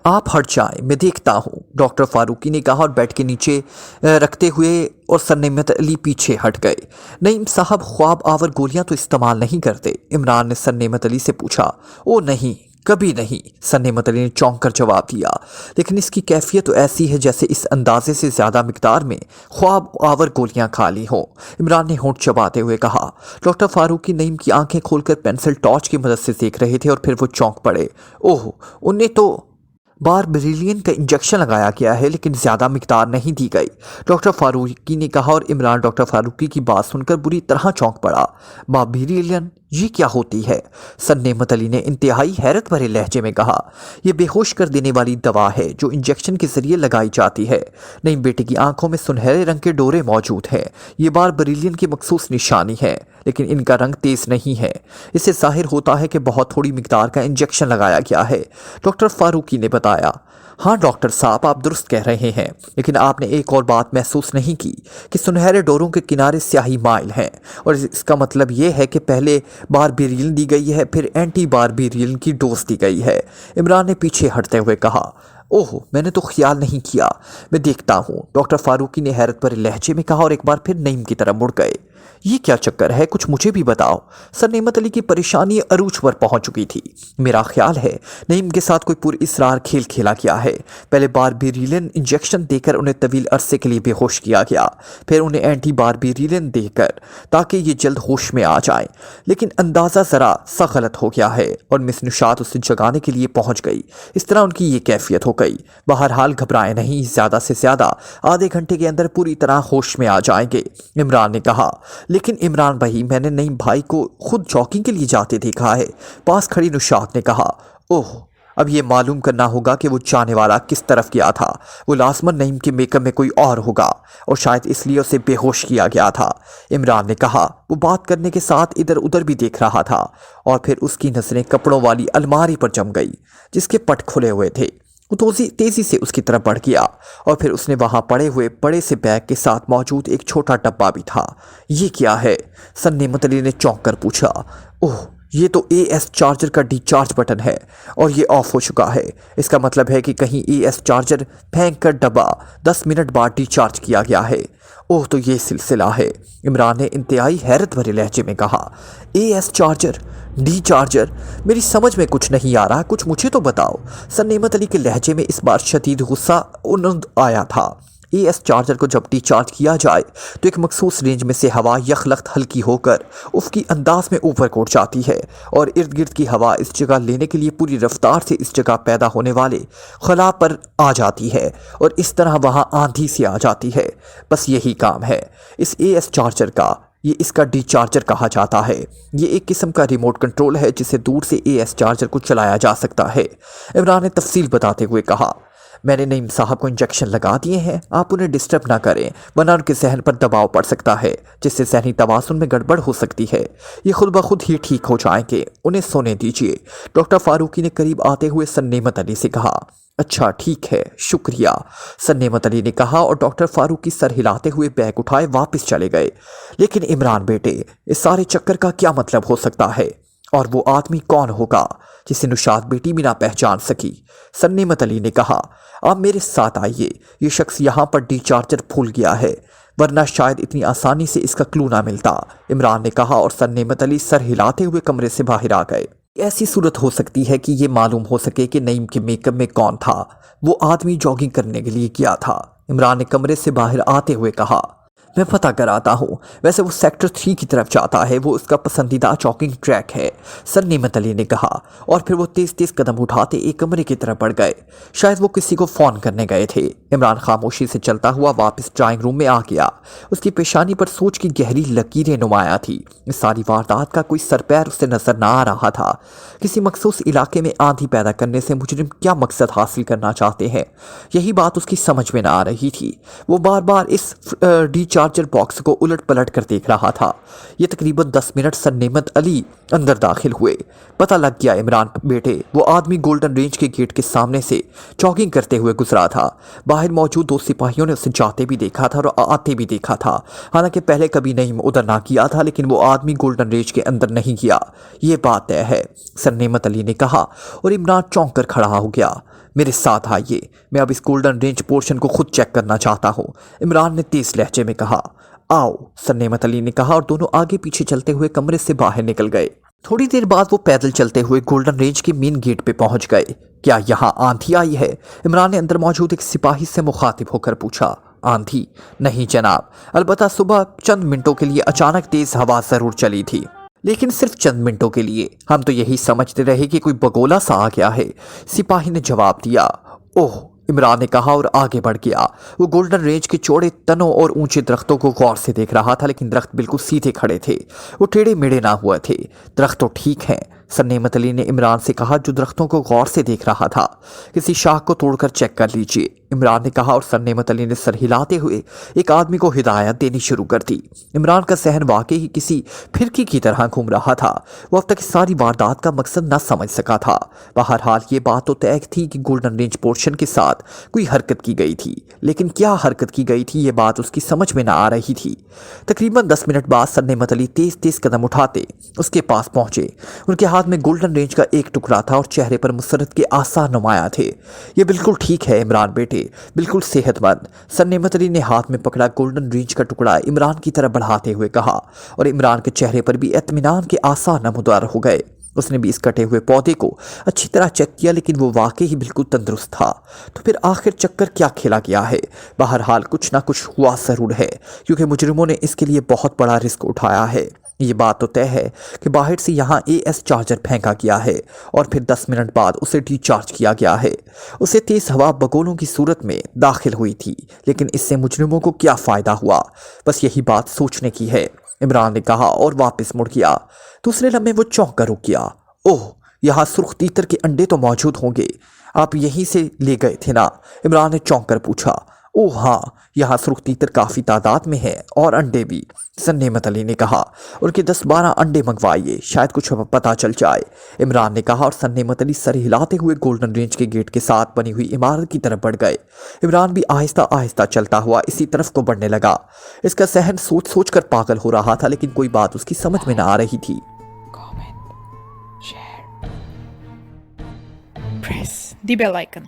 आप हट जाएं, मैं देखता हूं, डॉक्टर फारूकी ने कहा और बेड के नीचे रखते हुए और सर नेमत अली पीछे हट गए। नईम साहब ख्वाब आवर गोलियां तो इस्तेमाल नहीं करते? इमरान ने सर नेमत अली से पूछा। ओ नहीं, कभी नहीं, सर नेमत अली ने चौंक कर जवाब दिया। लेकिन इसकी कैफियत तो ऐसी है जैसे इस अंदाजे से ज़्यादा मिकदार में ख्वाब आवर गोलियां खा ली हों। इमरान ने होंठ चबाते हुए कहा। डॉक्टर फारूकी नईम की आंखें खोलकर पेंसिल टॉर्च की मदद से देख रहे थे और फिर वो चौंक पड़े। ओह, उन्हें तो बारबेरिलियन का इंजेक्शन लगाया गया है, लेकिन ज़्यादा मिकदार नहीं दी गई, डॉक्टर फारूकी ने कहा। और इमरान डॉक्टर फारूकी की बात सुनकर बुरी तरह चौंक पड़ा। बारबेरिलियन, ये क्या होती है? सर नेमत अली ने इंतहाई हैरत भरे लहजे में कहा। यह बेहोश कर देने वाली दवा है जो इंजेक्शन के जरिए लगाई जाती है। नईम बेटे की आंखों में सुनहरे रंग के डोरे मौजूद हैं। ये बारबेरिलियन की मखसूस निशानी है, लेकिन इनका रंग तेज नहीं है। इससे जाहिर होता है कि बहुत थोड़ी मिकदार का इंजेक्शन लगाया गया है, डॉक्टर फारूकी ने बताया। हाँ डॉक्टर साहब, आप दुरुस्त कह रहे हैं, लेकिन आपने एक और बात महसूस नहीं की कि सुनहरे डोरों के किनारे स्याही माइल हैं, और इसका मतलब ये है कि पहले बारबेरिलिन दी गई है, फिर एंटी बारबेरिलिन की डोज दी गई है। इमरान ने पीछे हटते हुए कहा। ओह, मैंने तो ख्याल नहीं किया, मैं देखता हूँ, डॉक्टर फारूकी ने हैरत भरे लहजे में कहा और एक बार फिर नईम की तरफ मुड़ गए। ये क्या चक्कर है, कुछ मुझे भी बताओ। सर नेमत अली की परेशानी अरूज पर पहुंच चुकी थी। मेरा ख्याल है नईम के साथ कोई पुरअसरार खेल खेला गया है। पहले बारबेरिलिन इंजेक्शन देकर उन्हें तवील अरसे के लिए बेहोश किया गया, फिर उन्हें एंटी बारबेरिलिन देकर ताकि ये जल्द होश में आ जाए, लेकिन अंदाज़ा ज़रा सा गलत हो गया है और मिस नुशात उसे जगाने के लिए पहुंच गई। इस तरह उनकी ये कैफियत हो गई। बहरहाल घबराएं नहीं, ज़्यादा से ज़्यादा आधे घंटे के अंदर पूरी तरह होश में आ जाएंगे, इमरान ने कहा। लेकिन इमरान भाई, मैंने नईम भाई को खुद जॉगिंग के लिए जाते देखा है, पास खड़ी नुशात ने कहा। ओह, अब ये मालूम करना होगा कि वो जाने वाला किस तरफ गया था। वो लाजमन नईम के मेकअप में कोई और होगा और शायद इसलिए उसे बेहोश किया गया था, इमरान ने कहा। वो बात करने के साथ इधर उधर भी देख रहा था और फिर उसकी नज़रें कपड़ों वाली अलमारी पर जम गई जिसके पट खुले हुए थे। वो तेजी से उसकी तरफ बढ़ गया और फिर उसने वहां पड़े हुए बड़े से बैग के साथ मौजूद एक छोटा डब्बा भी था। ये क्या है? सर नेमत अली ने चौंक कर पूछा। ओह, ये तो AS चार्जर का डिस्चार्ज बटन है और ये ऑफ हो चुका है। इसका मतलब है कि कहीं AS चार्जर फेंक कर डब्बा 10 मिनट बाद डिस्चार्ज किया गया है। ओह, तो ये सिलसिला है, इमरान ने इंतहाई हैरत भरे लहजे में कहा। AS चार्जर, डी चार्जर, मेरी समझ में कुछ नहीं आ रहा, कुछ मुझे तो बताओ। सर नेमत अली के लहजे में इस बार शदीद गुस्सा उन्नद आया था। AS चार्जर को जब डिस्चार्ज किया जाए तो एक मखसूस रेंज में से हवा यखलख्त हल्की होकर उसकी अंदाज में ऊपर उठ जाती है और इर्द गिर्द की हवा इस जगह लेने के लिए पूरी रफ्तार से इस जगह पैदा होने वाले खला पर आ जाती है और इस तरह वहाँ आंधी से आ जाती है। बस यही काम है इस AS चार्जर का। ये इसका डिस्चार्जर कहा जाता है। ये एक किस्म का रिमोट कंट्रोल है जिसे दूर से AS चार्जर को चलाया जा सकता है, इमरान ने तफसील बताते हुए कहा। मैंने नईम साहब को इंजेक्शन लगा दिए हैं, आप उन्हें डिस्टर्ब ना करें वरना उनके जहन पर दबाव पड़ सकता है जिससे जहनी तवाज़ुन में गड़बड़ हो सकती है। ये खुद ब खुद ही ठीक हो जाएंगे, उन्हें सोने दीजिए, डॉक्टर फारूकी ने करीब आते हुए सर नेमत अली से कहा। अच्छा ठीक है, शुक्रिया, सर नेमत अली ने कहा और डॉक्टर फारूकी सर हिलाते हुए बैग उठाए वापस चले गए। लेकिन इमरान बेटे, इस सारे चक्कर का क्या मतलब हो सकता है और वो आदमी कौन होगा? जिसे नुशाद बेटी भी ना पहचान सकी। सन्नेमत अली ने कहा, आप मेरे साथ आइए, ये शख्स यहाँ पर डिचार्जर भूल गया है, वरना शायद इतनी आसानी से इसका क्लू ना मिलता, इमरान ने कहा और सन्नेमत अली सर हिलाते हुए कमरे से बाहर आ गए। ऐसी सूरत हो सकती है कि ये मालूम हो सके कि नईम के मेकअप में कौन था। वो आदमी जॉगिंग करने के लिए गया था, इमरान ने कमरे से बाहर आते हुए कहा। मैं पता कराता हूँ, वैसे वो सेक्टर 3 की तरफ जाता है, वो उसका पसंदीदा जॉगिंग ट्रैक है, सन्नेमत अली ने कहा और फिर वो तेज तेज कदम उठाते एक कमरे की तरफ बढ़ गए। शायद वो किसी को फ़ोन करने गए थे। इमरान खामोशी से चलता हुआ वापस ड्राइंग रूम में आ गया। उसकी पेशानी पर सोच की गहरी लकीरें नुमाया थी। इस सारी वारदात का कोई सरपैर उसे नजर ना आ रहा था। किसी मखसूस इलाके में आंधी पैदा करने से मुजरिम क्या मकसद हासिल करना चाहते हैं, यही बात उसकी समझ में ना आ रही थी। वो बार बार इस चार्जर बॉक्स को उलट पलट कर देख रहा था। ये तकरीबन 10 मिनट सन्नेमत अली अंदर दाखिल हुए। पता लग गया इमरान बेटे, वो आदमी गोल्डन रेंज के गेट के सामने से जॉगिंग करते हुए गुजरा था। बाहर मौजूद 2 सिपाहियों ने उसे जाते भी देखा था और आते भी देखा था। हालांकि पहले कभी नहीं उधर ना किया था, लेकिन वो आदमी गोल्डन रेंज के अंदर नहीं गया, ये बात तय है, सन्नेमत अली ने कहा और इमरान चौंक कर खड़ा हो गया। मेरे साथ आइए, मैं अब इस गोल्डन रेंज पोर्शन को खुद चेक करना चाहता हूँ, इमरान ने तेज लहजे में कहा। आओ, सन्नेमत अली ने कहा और दोनों आगे पीछे चलते हुए कमरे से बाहर निकल गए। थोड़ी देर बाद वो पैदल चलते हुए गोल्डन रेंज के मेन गेट पे पहुंच गए। क्या यहाँ आंधी आई है? इमरान ने अंदर मौजूद एक सिपाही से मुखातिब होकर पूछा। आंधी? नहीं जनाब, अलबत्ता सुबह चंद मिनटों के लिए अचानक तेज हवा जरूर चली थी, लेकिन सिर्फ चंद मिनटों के लिए। हम तो यही समझते रहे कि कोई बगोला सा आ गया है, सिपाही ने जवाब दिया। ओह, इमरान ने कहा और आगे बढ़ गया। वो गोल्डन रेंज के चौड़े तनों और ऊंचे दरख्तों को गौर से देख रहा था, लेकिन दरख्त बिल्कुल सीधे खड़े थे, वो टेढ़े मेढ़े ना हुए थे। दरख्त तो ठीक है, सन्नेमत अली ने इमरान से कहा जो दरख्तों को गौर से देख रहा था। किसी शाख को तोड़कर चेक कर लीजिए, इमरान ने कहा और सन्नेमत अली ने सर हिलाते हुए एक आदमी को हिदायत देनी शुरू कर दी। इमरान का सहन वाकई ही किसी फिरकी की तरह घूम रहा था। वो अब तक इस सारी वारदात का मकसद न समझ सका था। बहरहाल ये बात तो तय थी कि गोल्डन रेंज पोर्शन के साथ कोई हरकत की गई थी, लेकिन क्या हरकत की गई थी ये बात उसकी समझ में ना आ रही थी। तकरीबन 10 मिनट बाद सन्नेमत अली तेज तेज कदम उठाते उसके पास पहुंचे। उनके हाथ में गोल्डन रेंज का एक टुकड़ा था और चेहरे पर मुसरत के आसार नुमाया थे। ये बिल्कुल ठीक है इमरान बेटे, बिल्कुल सेहतमंद, सन्नेमत अली ने हाथ में पकड़ा गोल्डन रेंज का टुकड़ा इमरान की तरफ बढ़ाते हुए कहा और इमरान के चेहरे पर भी इत्मीनान के आसार नमूदार हो गए। उसने भी इस कटे हुए पौधे को अच्छी तरह चेक किया, लेकिन वो वाकई ही बिल्कुल तंदुरुस्त था। तो फिर आखिर चक्कर क्या खेला गया है? बहरहाल कुछ ना कुछ हुआ जरूर है, क्योंकि मुजरिमों ने इसके लिए बहुत बड़ा रिस्क उठाया है। ये बात तो तय है कि बाहर से यहाँ AS चार्जर फेंका गया है और फिर 10 मिनट बाद उसे डिचार्ज किया गया है। उसे तेज हवा बगोलों की सूरत में दाखिल हुई थी, लेकिन इससे मुजरिमों को क्या फ़ायदा हुआ? बस यही बात सोचने की है, इमरान ने कहा और वापस मुड़ गया। दूसरे लम्हे वो चौंक कर रुक गया। ओह, यहाँ सुर्ख तीतर के अंडे तो मौजूद होंगे, आप यहीं से ले गए थे ना? इमरान ने चौंक कर पूछा। ओह हाँ, यहाँ सुर्ख तीतर काफ़ी तादाद में है और अंडे भी, सन्नेमत अली ने कहा। उनके 10-12 अंडे मंगवाइए, शायद कुछ पता चल जाए, इमरान ने कहा और सन्नेमत अली सर हिलाते हुए गोल्डन रेंज के गेट के साथ बनी हुई इमारत की तरफ बढ़ गए। इमरान भी आहिस्ता आहिस्ता चलता हुआ इसी तरफ को बढ़ने लगा। इसका सहन सोच सोच कर पागल हो रहा था, लेकिन कोई बात उसकी समझ में ना आ रही थी। Comment, share, press the bell icon.